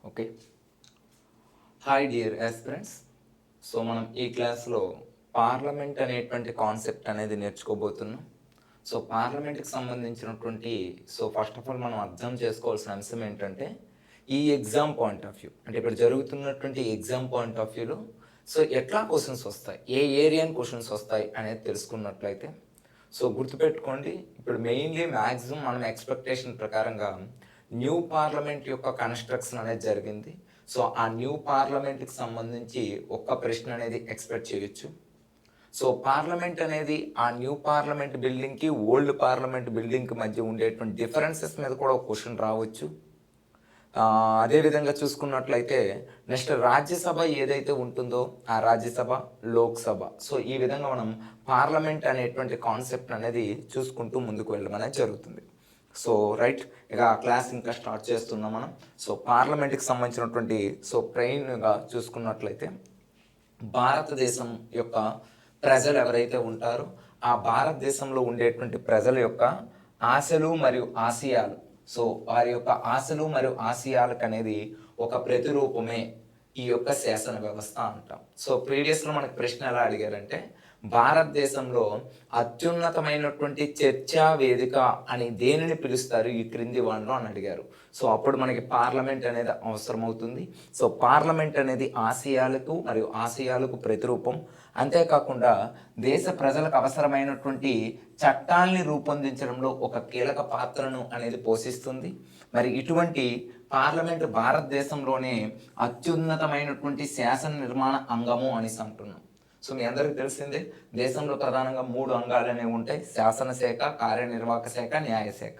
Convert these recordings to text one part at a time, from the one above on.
Okay. Hi dear aspirants. So మనం ఈ క్లాస్లో పార్లమెంట్ అనేటువంటి కాన్సెప్ట్ అనేది నేర్చుకోబోతున్నాం. సో పార్లమెంట్కి సంబంధించినటువంటి ఫస్ట్ ఆఫ్ ఆల్ మనం అర్థం చేసుకోవాల్సిన అంశం ఏంటంటే ఈ ఎగ్జామ్ పాయింట్ ఆఫ్ వ్యూ, అంటే ఇప్పుడు జరుగుతున్నటువంటి ఎగ్జామ్ పాయింట్ ఆఫ్ వ్యూలో ఎట్లా క్వశ్చన్స్ వస్తాయి, ఏ ఏరియాని క్వశ్చన్స్ వస్తాయి అనేది తెలుసుకున్నట్లయితే గుర్తుపెట్టుకోండి. ఇప్పుడు మెయిన్లీ మ్యాక్సిమం మనం ఎక్స్పెక్టేషన్ ప్రకారంగా న్యూ పార్లమెంట్ యొక్క కన్స్ట్రక్షన్ అనేది జరిగింది. ఆ న్యూ పార్లమెంట్కి సంబంధించి ఒక్క ప్రశ్న అనేది ఎక్స్పెక్ట్ చేయొచ్చు. పార్లమెంట్ అనేది ఆ న్యూ పార్లమెంట్ బిల్డింగ్కి ఓల్డ్ పార్లమెంట్ బిల్డింగ్కి మధ్య ఉండేటువంటి డిఫరెన్సెస్ మీద కూడా ఒక క్వశ్చన్ రావచ్చు. అదేవిధంగా చూసుకున్నట్లయితే నెక్స్ట్ రాజ్యసభ ఏదైతే ఉంటుందో ఆ రాజ్యసభ, లోక్సభ, ఈ విధంగా మనం పార్లమెంట్ అనేటువంటి కాన్సెప్ట్ అనేది చూసుకుంటూ ముందుకు వెళ్ళడం అనేది జరుగుతుంది. రైట్, ఇక క్లాస్ ఇంకా స్టార్ట్ చేస్తున్నాం మనం. పార్లమెంట్కి సంబంధించినటువంటి ప్రైన్గా చూసుకున్నట్లయితే భారతదేశం యొక్క ప్రజలు ఎవరైతే ఉంటారో ఆ భారతదేశంలో ఉండేటువంటి ప్రజల యొక్క ఆశలు మరియు ఆశయాలు, వారి యొక్క ఆశలు మరియు ఆశయాలకు అనేది ఒక ప్రతిరూపమే ఈ యొక్క శాసన వ్యవస్థ అంటాం. ప్రీవియస్లో మనకు ప్రశ్న ఎలా అడిగారంటే భారతదేశంలో అత్యున్నతమైనటువంటి చర్చా వేదిక అని దేనిని పిలుస్తారు ఈ క్రింది వాటిలో అని అడిగారు. అప్పుడు మనకి పార్లమెంట్ అనేది అవసరమవుతుంది. పార్లమెంట్ అనేది ఆశయాలకు మరియు ఆశయాలకు ప్రతిరూపం. అంతేకాకుండా దేశ ప్రజలకు అవసరమైనటువంటి చట్టాల్ని రూపొందించడంలో ఒక కీలక పాత్రను అనేది పోషిస్తుంది. మరి ఇటువంటి పార్లమెంట్ భారతదేశంలోనే అత్యున్నతమైనటువంటి శాసన నిర్మాణ అంగము అనేసి అంటున్నాం. మీ అందరికీ తెలిసిందే, దేశంలో ప్రధానంగా 3 అంగాలు అనేవి ఉంటాయి: శాసనశాఖ, కార్యనిర్వాహక శాఖ, న్యాయశాఖ.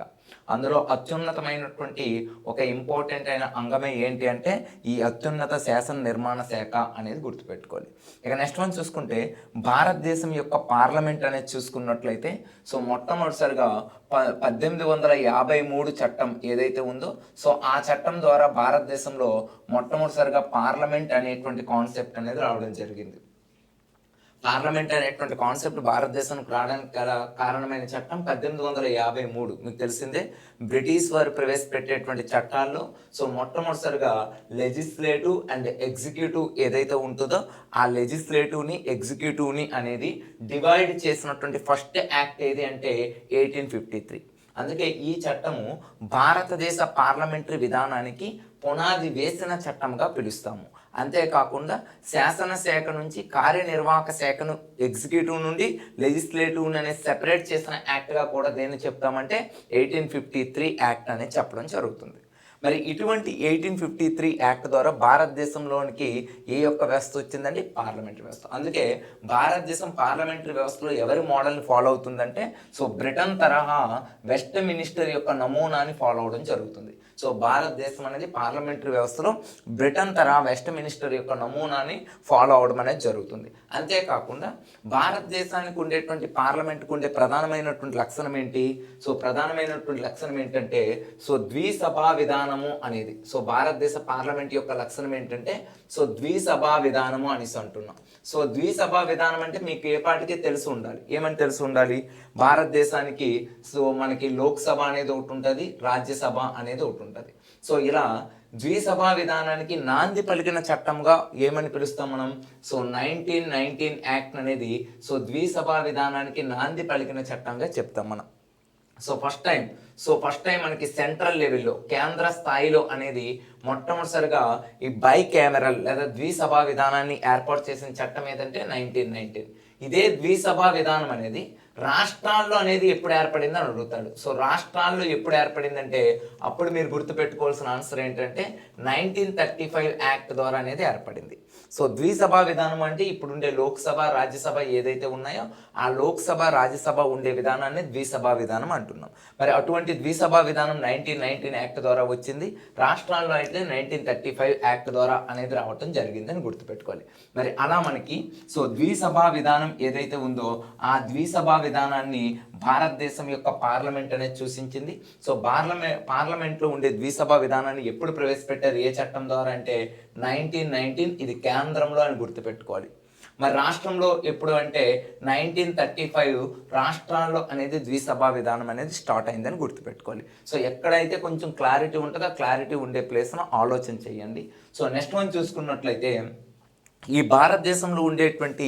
అందులో అత్యున్నతమైనటువంటి ఒక ఇంపార్టెంట్ అయిన అంగమే ఏంటి అంటే ఈ అత్యున్నత శాసన నిర్మాణ శాఖ అనేది గుర్తుపెట్టుకోవాలి. ఇక నెక్స్ట్ వన్ చూసుకుంటే భారతదేశం యొక్క పార్లమెంట్ అనేది చూసుకున్నట్లయితే మొట్టమొదటిసారిగా 1853 చట్టం ఏదైతే ఉందో ఆ చట్టం ద్వారా భారతదేశంలో మొట్టమొదటిసారిగా పార్లమెంట్ అనేటువంటి కాన్సెప్ట్ అనేది రావడం జరిగింది. పార్లమెంట్ అనేటువంటి కాన్సెప్ట్ భారతదేశానికి రావడానికి గల కారణమైన చట్టం 1853. మీకు తెలిసిందే, బ్రిటిష్ వారు ప్రవేశపెట్టేటువంటి చట్టాల్లో మొట్టమొదటిసారిగా లెజిస్లేటివ్ అండ్ ఎగ్జిక్యూటివ్ ఏదైతే ఉంటుందో ఆ లెజిస్లేటివ్ని, ఎగ్జిక్యూటివ్ని అనేది డివైడ్ చేసినటువంటి ఫస్ట్ యాక్ట్ ఏది అంటే 1853. అందుకే ఈ చట్టము భారతదేశ పార్లమెంటరీ విధానానికి పునాది వేసిన చట్టంగా పిలుస్తాము. అంతేకాకుండా శాసనశాఖ నుంచి కార్యనిర్వాహక శాఖను, ఎగ్జిక్యూటివ్ నుండి లెజిస్లేటివ్ అనేది సెపరేట్ చేసిన యాక్ట్గా కూడా దేన్ని చెప్తామంటే 1853 యాక్ట్ అనేది చెప్పడం జరుగుతుంది. మరి ఇటువంటి 1853 యాక్ట్ ద్వారా భారతదేశంలోనికి ఏ యొక్క వ్యవస్థ వచ్చిందండి? పార్లమెంటరీ వ్యవస్థ. అందుకే భారతదేశం పార్లమెంటరీ వ్యవస్థలో ఎవరి మోడల్ని ఫాలో అవుతుందంటే బ్రిటన్ తరహా వెస్ట్ మినిస్టర్ యొక్క నమూనాని ఫాలో అవడం జరుగుతుంది. భారతదేశం అనేది పార్లమెంటరీ వ్యవస్థలో బ్రిటన్ తరహా వెస్ట్ మినిస్టర్ యొక్క నమూనాని ఫాలో అవడం అనేది జరుగుతుంది. అంతేకాకుండా భారతదేశానికి ఉండేటువంటి పార్లమెంట్కి ఉండే ప్రధానమైనటువంటి లక్షణం ఏంటి? ప్రధానమైనటువంటి లక్షణం ఏంటంటే ద్విసభా విధానము అనేది. భారతదేశ పార్లమెంట్ యొక్క లక్షణం ఏంటంటే ద్విసభా విధానము అనేసి అంటున్నాం. ద్విసభా విధానం అంటే మీకు ఏ పాటికి తెలిసి ఉండాలి. ఏమని తెలిసి ఉండాలి? భారతదేశానికి మనకి లోక్సభ అనేది ఒకటి ఉంటుంది, రాజ్యసభ అనేది ఒకటి ఉంటుంది. ఇలా ద్విసభా విధానానికి నాంది పలికిన చట్టంగా ఏమని పిలుస్తాం మనం? 1919 యాక్ట్ అనేది ద్విసభా విధానానికి నాంది పలికిన చట్టంగా చెప్తాం మనం. ఫస్ట్ టైం మనకి సెంట్రల్ లెవెల్లో, కేంద్ర స్థాయిలో అనేది మొట్టమొదటిసారిగా ఈ బైకామెరల్ లేదా ద్విసభా విధానాన్ని ఏర్పాటు చేసిన చట్టం ఏదంటే 1919. ఇదే ద్విసభా విధానం అనేది రాష్ట్రాల్లో అనేది ఎప్పుడు ఏర్పడింది అని అడుగుతాడు. రాష్ట్రాల్లో ఎప్పుడు ఏర్పడిందంటే అప్పుడు మీరు గుర్తుపెట్టుకోవాల్సిన ఆన్సర్ ఏంటంటే 1935 యాక్ట్ ద్వారా అనేది ఏర్పడింది. ద్విసభా విధానం అంటే ఇప్పుడు ఉండే లోక్సభ, రాజ్యసభ ఏదైతే ఉన్నాయో ఆ లోక్సభ, రాజ్యసభ ఉండే విధానాన్ని ద్విసభా విధానం అంటున్నాం. మరి అటువంటి ద్విసభా విధానం 1919 యాక్ట్ ద్వారా వచ్చింది. రాష్ట్రాల్లో అయితే 1935 యాక్ట్ ద్వారా అనేది రావటం జరిగిందని గుర్తుపెట్టుకోవాలి. మరి అలా మనకి ద్విసభా విధానం ఏదైతే ఉందో ఆ ద్విసభా విధానాన్ని భారతదేశం యొక్క పార్లమెంట్ అనేది సూచించింది. పార్లమెంట్లో ఉండే ద్విసభా విధానాన్ని ఎప్పుడు ప్రవేశపెట్టారు, ఏ చట్టం ద్వారా అంటే 1919. ఇది కేంద్రంలో అని గుర్తుపెట్టుకోవాలి. మరి రాష్ట్రంలో ఎప్పుడు అంటే 1935 రాష్ట్రాల్లో అనేది ద్విసభా విధానం అనేది స్టార్ట్ అయిందని గుర్తుపెట్టుకోవాలి. సో ఎక్కడైతే కొంచెం క్లారిటీ ఉంటుందో ఆ క్లారిటీ ఉండే ప్లేస్ను ఆలోచన చేయండి. సో నెక్స్ట్ వన్ చూసుకున్నట్లయితే ఈ భారతదేశంలో ఉండేటువంటి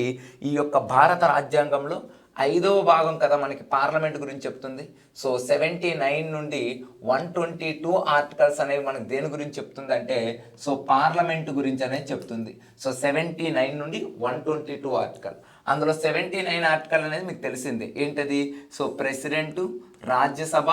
ఈ యొక్క భారత రాజ్యాంగంలో 5వ భాగం కదా మనకి పార్లమెంట్ గురించి చెప్తుంది. సో 79 నుండి 122 ఆర్టికల్స్ అనేవి మనకి దేని గురించి చెప్తుంది అంటే సో పార్లమెంట్ గురించి అనేది చెప్తుంది. సో 79 నుండి 122 ఆర్టికల్. అందులో 79 ఆర్టికల్ అనేది మీకు తెలిసిందే ఏంటది. సో ప్రెసిడెంట్, రాజ్యసభ,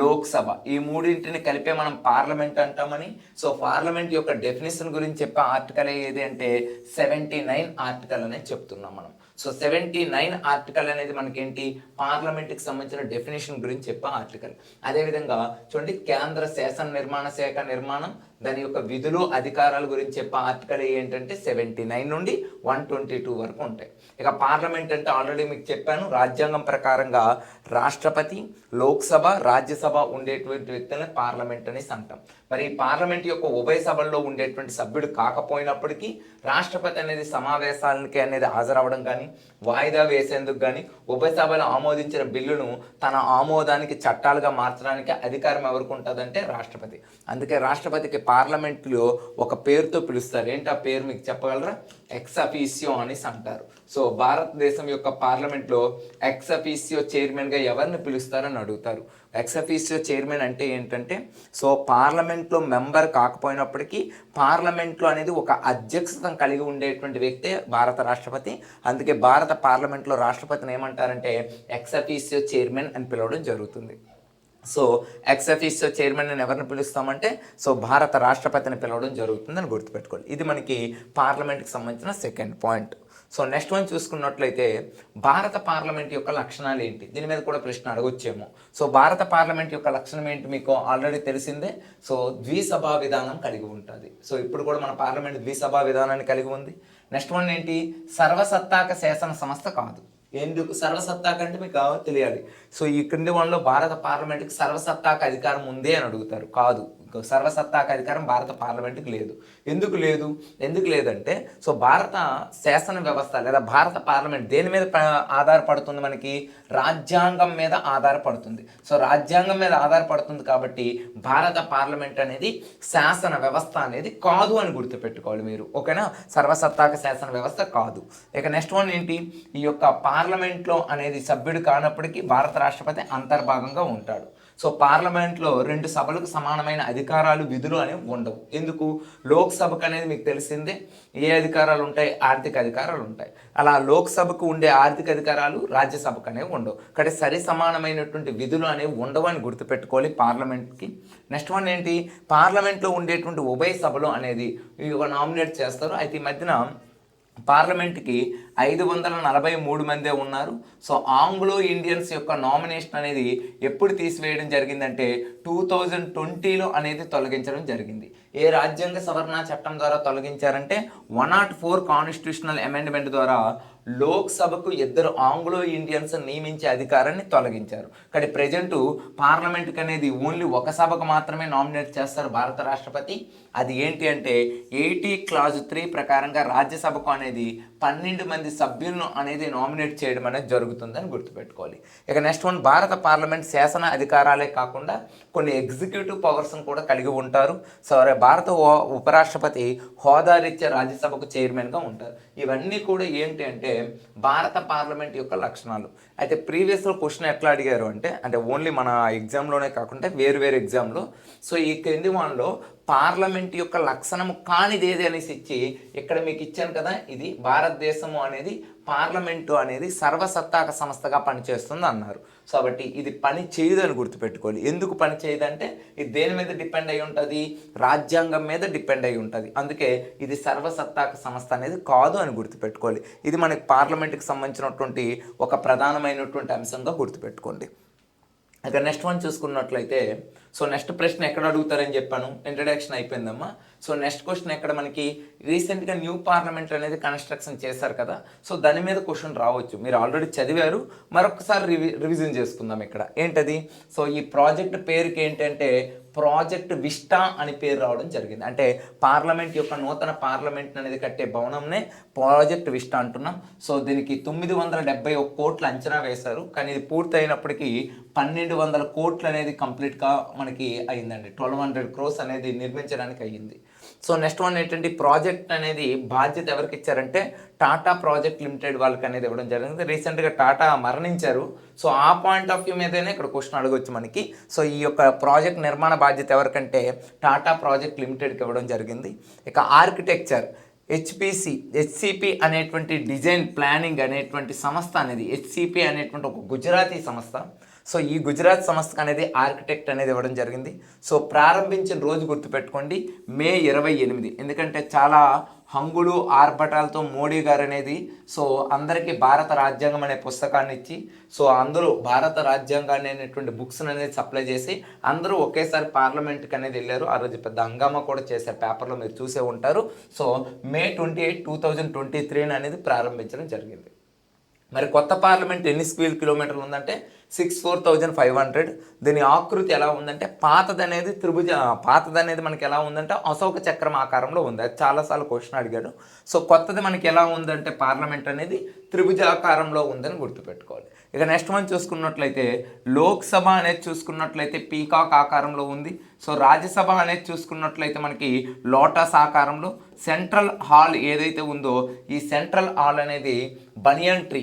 లోక్సభ ఈ మూడింటిని కలిపే మనం పార్లమెంట్ అంటామని. సో పార్లమెంట్ యొక్క డెఫినేషన్ గురించి చెప్పే ఆర్టికల్ ఏది అంటే 79 ఆర్టికల్ అనేది చెప్తున్నాం మనం. సో 79 ఆర్టికల్ అనేది మనకేంటి పార్లమెంట్కి సంబంధించిన డెఫినేషన్ గురించి చెప్పే ఆర్టికల్. అదేవిధంగా చూడండి కేంద్ర శాసన నిర్మాణ శాఖ నిర్మాణం దాని యొక్క విధులు అధికారాల గురించి చెప్పే ఆర్టికల్ ఏంటంటే 79 నుండి 122 వరకు ఉంటాయి. ఇక పార్లమెంట్ అంటే ఆల్రెడీ మీకు చెప్పాను, రాజ్యాంగం ప్రకారంగా రాష్ట్రపతి, లోక్సభ, రాజ్యసభ ఉండేటువంటి వ్యక్తులని పార్లమెంట్ అనేసి అంటాం. మరి ఈ పార్లమెంట్ యొక్క ఉభయ సభల్లో ఉండేటువంటి సభ్యుడు కాకపోయినప్పటికీ రాష్ట్రపతి అనేది సమావేశాలకి అనేది హాజరవ్వడం కానీ వాయిదా వేసేందుకు కానీ ఉభయ సభలు ఆమోదించిన బిల్లును తన ఆమోదానికి చట్టాలుగా మార్చడానికి అధికారం ఎవరికి ఉంటుందంటే రాష్ట్రపతి. అందుకే రాష్ట్రపతికి పార్లమెంట్లో ఒక పేరుతో పిలుస్తారు. ఏంటి ఆ పేరు మీకు చెప్పగలరా? ఎక్స్ అఫీసియో అనేసి అంటారు. సో భారతదేశం యొక్క పార్లమెంట్లో ఎక్స్ అఫీసియో చైర్మన్గా ఎవరిని పిలుస్తారని అడుగుతారు. ఎక్స్ అఫీసియో చైర్మన్ అంటే ఏంటంటే సో పార్లమెంట్లో మెంబర్ కాకపోయినప్పటికీ పార్లమెంట్లో అనేది ఒక అధ్యక్షతను కలిగి ఉండేటువంటి వ్యక్తే భారత రాష్ట్రపతి. అందుకే భారత పార్లమెంట్లో రాష్ట్రపతిని ఏమంటారంటే ఎక్స్ అఫీసియో చైర్మన్ అని పిలవడం జరుగుతుంది. సో ఎక్స్ అఫీసియో చైర్మన్ అని ఎవరిని పిలుస్తామంటే సో భారత రాష్ట్రపతిని పిలవడం జరుగుతుందని గుర్తుపెట్టుకోవాలి. ఇది మనకి పార్లమెంట్కి సంబంధించిన second point. So next one చూసుకున్నట్లయితే భారత పార్లమెంట్ యొక్క లక్షణాలు ఏంటి, దీని మీద కూడా ప్రశ్న అడగొచ్చేమో. సో భారత పార్లమెంట్ యొక్క లక్షణం ఏంటి మీకు ఆల్రెడీ తెలిసిందే. సో ద్విసభా విధానం కలిగి ఉంటుంది. సో ఇప్పుడు కూడా మన పార్లమెంట్ ద్విసభా విధానాన్ని కలిగి ఉంది. నెక్స్ట్ వన్ ఏంటి, సర్వసత్తాక శాసన సంస్థ కాదు. ఎందుకు సర్వసత్తాక అంటే మీకు తెలియాలి. సో ఈ క్రింది వన్లో భారత పార్లమెంట్కి సర్వసత్తాక అధికారం ఉంది అని అడుగుతారు. కాదు, సర్వసత్తాక అధికారం భారత పార్లమెంట్కి లేదు. ఎందుకు లేదంటే సో భారత శాసన వ్యవస్థ లేదా భారత పార్లమెంట్ దేని మీద ఆధారపడుతుంది, మనకి రాజ్యాంగం మీద ఆధారపడుతుంది. సో రాజ్యాంగం మీద ఆధారపడుతుంది కాబట్టి భారత పార్లమెంట్ అనేది శాసన వ్యవస్థ అనేది కాదు అని గుర్తుపెట్టుకోవాలి మీరు. ఓకేనా, సర్వసత్తాక శాసన వ్యవస్థ కాదు. ఇక నెక్స్ట్ వన్ ఏంటి, ఈ యొక్క పార్లమెంట్లో అనేది సభ్యుడు కానప్పటికీ భారత రాష్ట్రపతి అంతర్భాగంగా ఉంటాడు. సో పార్లమెంట్లో 2 సభలకు సమానమైన అధికారాలు విధులు అనేవి ఉండవు. ఎందుకు, లోక్సభకు అనేది మీకు తెలిసిందే ఏ అధికారాలు ఉంటాయి, ఆర్థిక అధికారాలు ఉంటాయి. అలా లోక్సభకు ఉండే ఆర్థిక అధికారాలు రాజ్యసభకు అనేవి ఉండవు. కాబట్టి సరి సమానమైనటువంటి విధులు అనేవి ఉండవు అని గుర్తుపెట్టుకోవాలి పార్లమెంట్కి. నెక్స్ట్ వన్ ఏంటి, పార్లమెంట్లో ఉండేటువంటి ఉభయ సభలు అనేది నామినేట్ చేస్తారు. అయితే ఈ మధ్యన పార్లమెంట్కి 543 మందే ఉన్నారు. సో ఆంగ్లో ఇండియన్స్ యొక్క నామినేషన్ అనేది ఎప్పుడు తీసివేయడం జరిగిందంటే 2020లో అనేది తొలగించడం జరిగింది. ఏ రాజ్యాంగ సవరణ చట్టం ద్వారా తొలగించారంటే 104 కాన్స్టిట్యూషనల్ అమెండ్మెంట్ ద్వారా లోక్సభకు 2 ఆంగ్లో ఇండియన్స్ నియమించే అధికారాన్ని తొలగించారు. కానీ ప్రజెంటు పార్లమెంట్కి అనేది ఓన్లీ ఒక సభకు మాత్రమే నామినేట్ చేస్తారు భారత రాష్ట్రపతి. అది ఏంటి అంటే 80 క్లాజ్ 3 ప్రకారంగా రాజ్యసభకు అనేది 12 మంది సభ్యులను అనేది నామినేట్ చేయడం అనేది జరుగుతుందని గుర్తుపెట్టుకోవాలి. ఇక నెక్స్ట్ వన్, భారత పార్లమెంట్ శాసన అధికారాలే కాకుండా కొన్ని ఎగ్జిక్యూటివ్ పవర్స్ను కూడా కలిగి ఉంటారు. సరే, భారత ఉపరాష్ట్రపతి హోదారీత్యా రాజ్యసభకు చైర్మన్గా ఉంటారు. ఇవన్నీ కూడా ఏంటి అంటే భారత పార్లమెంట్ యొక్క లక్షణాలు. అయితే ప్రీవియస్లో క్వశ్చన్ ఎట్లా అడిగారు అంటే ఓన్లీ మన ఎగ్జామ్లోనే కాకుండా వేరు ఎగ్జామ్లో సో ఈ క్రింది వన్లో పార్లమెంట్ యొక్క లక్షణము కానిది ఏది అనేసి ఇచ్చి ఇక్కడ మీకు ఇచ్చాను కదా, ఇది భారతదేశము అనేది పార్లమెంటు అనేది సర్వసత్తాక సంస్థగా పనిచేస్తుంది అన్నారు. సో కాబట్టి ఇది పని చేయదు అని గుర్తుపెట్టుకోవాలి. ఎందుకు పని చేయదంటే ఇది దేని మీద డిపెండ్ అయి ఉంటుంది, రాజ్యాంగం మీద డిపెండ్ అయి ఉంటుంది. అందుకే ఇది సర్వసత్తాక సంస్థ అనేది కాదు అని గుర్తుపెట్టుకోవాలి. ఇది మనకి పార్లమెంట్కి సంబంధించినటువంటి ఒక ప్రధానమైనటువంటి అంశంగా గుర్తుపెట్టుకోండి. ఇక నెక్స్ట్ వన్ చూసుకున్నట్లయితే సో నెక్స్ట్ ప్రశ్న ఎక్కడ అడుగుతారని చెప్పాను, ఇంట్రడక్షన్ అయిపోయిందమ్మా. సో నెక్స్ట్ క్వశ్చన్ ఎక్కడ మనకి రీసెంట్గా న్యూ పార్లమెంట్ అనేది కన్స్ట్రక్షన్ చేశారు కదా, సో దాని మీద క్వశ్చన్ రావచ్చు. మీరు ఆల్రెడీ చదివారు, మరొకసారి రివిజన్ చేసుకుందాం. ఇక్కడ ఏంటది, సో ఈ ప్రాజెక్ట్ పేరుకి ఏంటంటే ప్రాజెక్ట్ విస్టా అని పేరు రావడం జరిగింది. అంటే పార్లమెంట్ యొక్క నూతన పార్లమెంట్ అనేది కట్టే భవనంనే ప్రాజెక్ట్ విస్టా అంటున్నాం. సో దీనికి 971 కోట్లు అంచనా వేశారు, కానీ ఇది పూర్తి అయినప్పటికీ 1200 కోట్లు అనేది కంప్లీట్గా మనకి అయిందండి. 1200 crores అనేది నిర్మించడానికి అయ్యింది. సో నెక్స్ట్ వన్ ఏంటంటే ప్రాజెక్ట్ అనేది బాధ్యత ఎవరికి ఇచ్చారంటే టాటా ప్రాజెక్ట్ లిమిటెడ్ వాళ్ళకి అనేది ఇవ్వడం జరిగింది. రీసెంట్గా టాటా మరణించారు. సో ఆ పాయింట్ ఆఫ్ వ్యూ మీదనే ఇక్కడ క్వశ్చన్ అడగొచ్చు మనకి. సో ఈ యొక్క ప్రాజెక్ట్ నిర్మాణ బాధ్యత ఎవరికంటే టాటా ప్రాజెక్ట్ లిమిటెడ్కి ఇవ్వడం జరిగింది. ఇక ఆర్కిటెక్చర్ హెచ్సిపి అనేటువంటి డిజైన్ ప్లానింగ్ అనేటువంటి సంస్థ అనేది హెచ్సిపి అనేటువంటి ఒక గుజరాతీ సంస్థ. సో ఈ గుజరాత్ సంస్థకు అనేది ఆర్కిటెక్ట్ అనేది ఇవ్వడం జరిగింది. సో ప్రారంభించిన రోజు గుర్తుపెట్టుకోండి, May 28. ఎందుకంటే చాలా హంగులు ఆర్భటాలతో మోడీ గారు అనేది సో అందరికీ భారత రాజ్యాంగం అనే పుస్తకాన్ని ఇచ్చి సో అందరూ భారత రాజ్యాంగాన్ని అనేటువంటి బుక్స్ అనేది సప్లై చేసి అందరూ ఒకేసారి పార్లమెంట్కి అనేది వెళ్ళారు. ఆ రోజు పెద్ద హంగామా కూడా చేశారు, పేపర్లో మీరు చూసే ఉంటారు. సో May 28, 2023 అనేది ప్రారంభించడం జరిగింది. మరి కొత్త పార్లమెంట్ ఎన్ని స్క్వేర్ కిలోమీటర్లు ఉందంటే 64,500. దీని ఆకృతి ఎలా ఉందంటే పాతది అనేది మనకి ఎలా ఉందంటే అశోక చక్రం ఆకారంలో ఉంది. అది చాలాసార్లు క్వశ్చన్ అడిగాడు. సో కొత్తది మనకి ఎలా ఉందంటే పార్లమెంట్ అనేది త్రిభుజాకారంలో ఉందని గుర్తుపెట్టుకోవాలి. ఇక నెక్స్ట్ మనం చూసుకున్నట్లయితే లోక్సభ అనేది చూసుకున్నట్లయితే పీకాక్ ఆకారంలో ఉంది. సో రాజ్యసభ అనేది చూసుకున్నట్లయితే మనకి లోటస్ ఆకారంలో, సెంట్రల్ హాల్ ఏదైతే ఉందో ఈ సెంట్రల్ హాల్ అనేది బనియన్ ట్రీ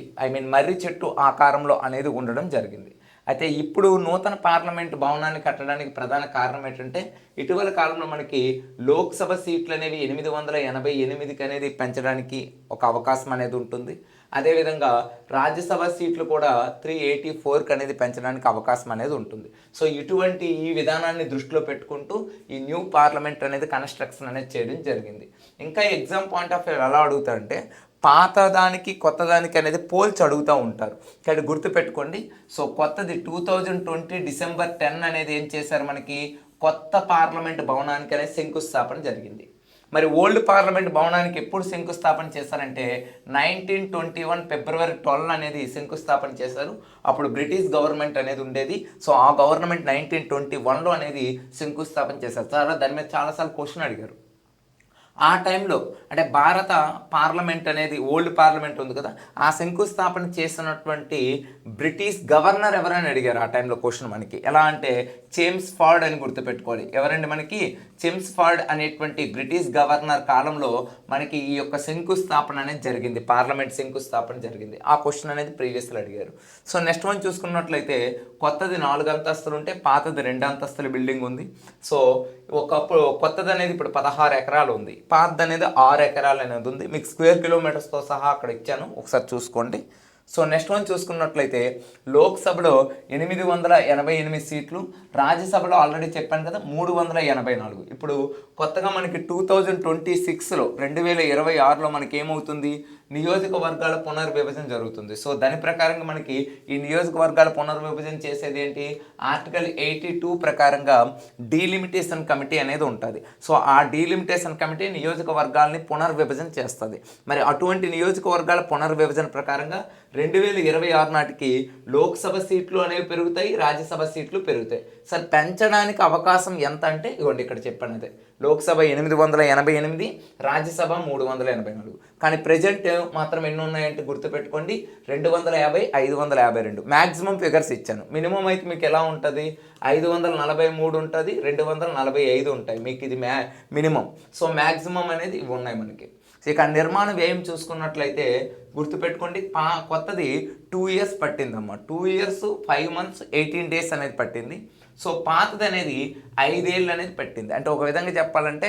మర్రి చెట్టు ఆకారంలో అనేది ఉండడం జరిగింది. అయితే ఇప్పుడు నూతన పార్లమెంట్ భవనాన్ని కట్టడానికి ప్రధాన కారణం ఏంటంటే ఇటీవల కాలంలో మనకి లోక్సభ సీట్లు అనేవి 888కి అనేది పెంచడానికి ఒక అవకాశం అనేది ఉంటుంది. అదేవిధంగా రాజ్యసభ సీట్లు కూడా 384కి అనేది పెంచడానికి అవకాశం అనేది ఉంటుంది. సో ఇటువంటి ఈ విధానాన్ని దృష్టిలో పెట్టుకుంటూ ఈ న్యూ పార్లమెంట్ అనేది కన్స్ట్రక్షన్ అనేది చేయడం జరిగింది. ఇంకా ఎగ్జామ్ పాయింట్ ఆఫ్ వ్యూ ఎలా అడుగుతారంటే పాతదానికి కొత్తదానికి అనేది పోల్చి అడుగుతూ ఉంటారు. ఇక్కడ గుర్తుపెట్టుకోండి. సో కొత్తది 2020 December 10 అనేది ఏం చేశారు, మనకి కొత్త పార్లమెంట్ భవనానికి అనేది శంకుస్థాపన జరిగింది. మరి ఓల్డ్ పార్లమెంట్ భవనానికి ఎప్పుడు శంకుస్థాపన చేశారంటే 1921 February 12 అనేది శంకుస్థాపన చేశారు. అప్పుడు బ్రిటిష్ గవర్నమెంట్ అనేది ఉండేది. సో ఆ గవర్నమెంట్ 1921లో అనేది శంకుస్థాపన చేశారు. దాని మీద చాలాసార్లు క్వశ్చన్ అడిగారు. ఆ టైంలో అంటే భారత పార్లమెంట్ అనేది ఓల్డ్ పార్లమెంట్ ఉంది కదా, ఆ శంకుస్థాపన చేసినటువంటి బ్రిటిష్ గవర్నర్ ఎవరని అడిగారు. ఆ టైంలో క్వశ్చన్ మనకి ఎలా అంటే చేమ్స్ఫర్డ్ అని గుర్తుపెట్టుకోవాలి. ఎవరండి మనకి చేమ్స్ఫర్డ్ అనేటువంటి బ్రిటిష్ గవర్నర్ కాలంలో మనకి ఈ యొక్క శంకుస్థాపన అనేది జరిగింది, పార్లమెంట్ శంకుస్థాపన జరిగింది. ఆ క్వశ్చన్ అనేది ప్రీవియస్లో అడిగారు. సో నెక్స్ట్ వన్ చూసుకున్నట్లయితే కొత్తది 4 అంతస్తులు ఉంటే పాతది 2 అంతస్తుల బిల్డింగ్ ఉంది. సో ఒకప్పుడు కొత్తది అనేది ఇప్పుడు 16 ఎకరాలు ఉంది, పాతది అనేది 6 ఎకరాలు అనేది ఉంది. మీకు స్క్వేర్ కిలోమీటర్స్తో సహా అక్కడ ఇచ్చాను, ఒకసారి చూసుకోండి. సో నెక్స్ట్ వన్ చూసుకున్నట్లయితే లోక్సభలో 888 సీట్లు, రాజ్యసభలో ఆల్రెడీ చెప్పాను కదా 384. ఇప్పుడు కొత్తగా మనకి 2026లో 2026లో మనకి ఏమవుతుంది, నియోజకవర్గాల పునర్విభజన జరుగుతుంది. సో దాని ప్రకారంగా మనకి ఈ నియోజకవర్గాల పునర్విభజన చేసేది ఏంటి, ఆర్టికల్ 82 ప్రకారంగా డీలిమిటేషన్ కమిటీ అనేది ఉంటుంది. సో ఆ డీలిమిటేషన్ కమిటీ నియోజకవర్గాల్ని పునర్విభజన చేస్తుంది. మరి అటువంటి నియోజకవర్గాల పునర్విభజన ప్రకారంగా 2026 నాటికి లోక్సభ సీట్లు అనేవి పెరుగుతాయి, రాజ్యసభ సీట్లు పెరుగుతాయి. సార్ పెంచడానికి అవకాశం ఎంత అంటే ఇవ్వండి ఇక్కడ చెప్పాను, అదే లోక్సభ 888, రాజ్యసభ 384. కానీ ప్రజెంట్ మాత్రం ఎన్ని ఉన్నాయంటే గుర్తుపెట్టుకోండి 250, 552. మ్యాక్సిమం ఫిగర్స్ ఇచ్చాను. మినిమం అయితే మీకు ఎలా ఉంటుంది 543 ఉంటుంది, 245 ఉంటాయి మీకు, ఇది మినిమం. సో మ్యాక్సిమం అనేది ఇవి ఉన్నాయి మనకి. ఇక నిర్మాణ వ్యయం చూసుకున్నట్లయితే గుర్తుపెట్టుకోండి కొత్తది 2 years పట్టిందమ్మా, 2 years 5 months 18 days అనేది పట్టింది. సో పాతది అనేది 5 ఏళ్ళు అనేది పెట్టింది. అంటే ఒక విధంగా చెప్పాలంటే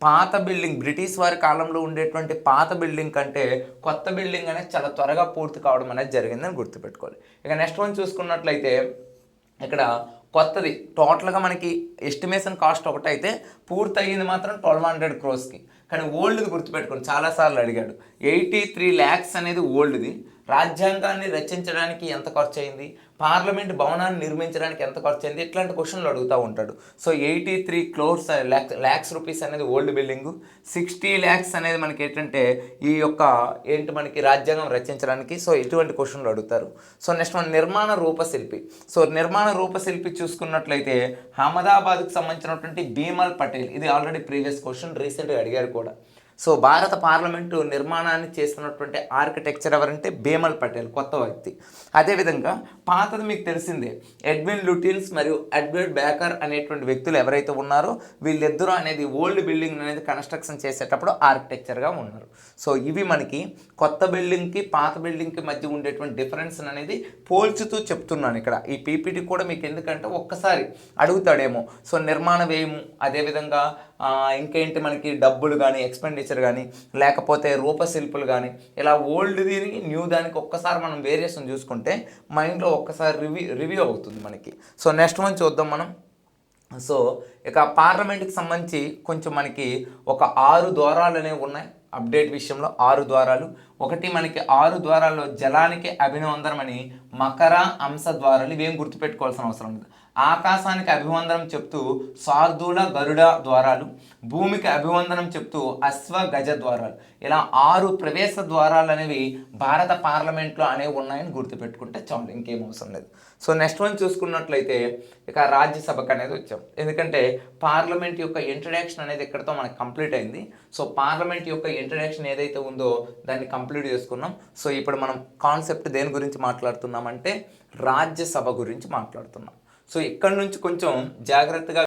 పాత బిల్డింగ్ బ్రిటిష్ వారి కాలంలో ఉండేటువంటి పాత బిల్డింగ్ కంటే కొత్త బిల్డింగ్ అనేది చాలా త్వరగా పూర్తి కావడం అనేది జరిగిందని గుర్తుపెట్టుకోవాలి. ఇక నెక్స్ట్ వన్ చూసుకున్నట్లయితే ఇక్కడ కొత్తది టోటల్గా మనకి ఎస్టిమేషన్ కాస్ట్ ఒకటైతే పూర్తి అయ్యింది మాత్రం 1200 crores. కానీ ఓల్డ్ది గుర్తుపెట్టుకోండి, చాలాసార్లు అడిగాడు. 83 lakhs అనేది ఓల్డ్ది, రాజ్యాంగాన్ని రచించడానికి ఎంత ఖర్చు అయింది, పార్లమెంట్ భవనాన్ని నిర్మించడానికి ఎంత ఖర్చు అయింది, ఇట్లాంటి క్వశ్చన్లు అడుగుతూ ఉంటాడు. సో 83 crores ల్యాక్స్ రూపీస్ అనేది ఓల్డ్ బిల్డింగు, 60 lakhs అనేది మనకి ఏంటంటే ఈ యొక్క మనకి రాజ్యాంగం రచించడానికి. సో ఇటువంటి క్వశ్చన్లు అడుగుతారు. సో నెక్స్ట్ మన నిర్మాణ రూపశిల్పి. సో నిర్మాణ రూపశిల్పి చూసుకున్నట్లయితే అహ్మదాబాద్కు సంబంధించినటువంటి బీమల్ పటేల్. ఇది ఆల్రెడీ ప్రీవియస్ క్వశ్చన్, రీసెంట్గా అడిగారు కూడా. సో భారత పార్లమెంటు నిర్మాణాన్ని చేస్తున్నటువంటి ఆర్కిటెక్చర్ ఎవరంటే బీమల్ పటేల్, కొత్త వ్యక్తి. అదేవిధంగా పాతది మీకు తెలిసిందే, ఎడ్విన్ లుటిన్స్ మరియు ఎడ్వర్డ్ బేకర్ అనేటువంటి వ్యక్తులు ఎవరైతే ఉన్నారో వీళ్ళిద్దరూ అనేది ఓల్డ్ బిల్డింగ్ అనేది కన్స్ట్రక్షన్ చేసేటప్పుడు ఆర్కిటెక్చర్గా ఉన్నారు. సో ఇవి మనకి కొత్త బిల్డింగ్కి పాత బిల్డింగ్కి మధ్య ఉండేటువంటి డిఫరెన్స్ అనేది పోల్చుతూ చెప్తున్నాను ఇక్కడ. ఈ పీపీటీ కూడా మీకు ఎందుకంటే ఒక్కసారి అడుగుతాడేమో. సో నిర్మాణ వ్యయము, అదేవిధంగా ఇంకేంటి మనకి డబ్బులు కానీ, ఎక్స్పెండిచర్ కానీ, లేకపోతే రూపశిల్పులు కానీ, ఇలా ఓల్డ్ దీనికి న్యూ దానికి ఒక్కసారి మనం వేరియేషన్ చూసుకుంటే మైండ్లో ఒక్కసారి రివ్యూ అవుతుంది మనకి. సో నెక్స్ట్ వన్ చూద్దాం మనం. సో ఇక పార్లమెంట్కి సంబంధించి కొంచెం మనకి ఒక 6 ద్వారాలు అనేవి ఉన్నాయి అప్డేట్ విషయంలో. 6 ద్వారాలు. ఒకటి మనకి 6 ద్వారాల్లో జలానికి అభివందనం అని మకర అంశ ద్వారాలు, ఇవేం గుర్తుపెట్టుకోవాల్సిన అవసరం లేదు. ఆకాశానికి అభివందనం చెప్తూ శార్దూల గరుడ ద్వారాలు, భూమికి అభివందనం చెప్తూ అశ్వ గజ ద్వారాలు, ఇలా 6 ప్రవేశ ద్వారాలు అనేవి భారత పార్లమెంట్లో అనేవి ఉన్నాయని గుర్తుపెట్టుకుంటే చాలు, ఇంకేం అవసరం లేదు. సో నెక్స్ట్ వన్ చూసుకున్నట్లయితే ఇక రాజ్యసభకు అనేది వచ్చాం. ఎందుకంటే పార్లమెంట్ యొక్క ఇంట్రడక్షన్ అనేది ఇక్కడతో మనకు కంప్లీట్ అయింది. సో పార్లమెంట్ యొక్క ఇంట్రడక్షన్ ఏదైతే ఉందో దాన్ని కంప్లీట్ చేసుకున్నాం. సో ఇప్పుడు మనం కాన్సెప్ట్ దేని గురించి మాట్లాడుతున్నామంటే రాజ్యసభ గురించి మాట్లాడుతున్నాం. సో ఇక్కడ నుంచి కొంచెం జాగ్రత్తగా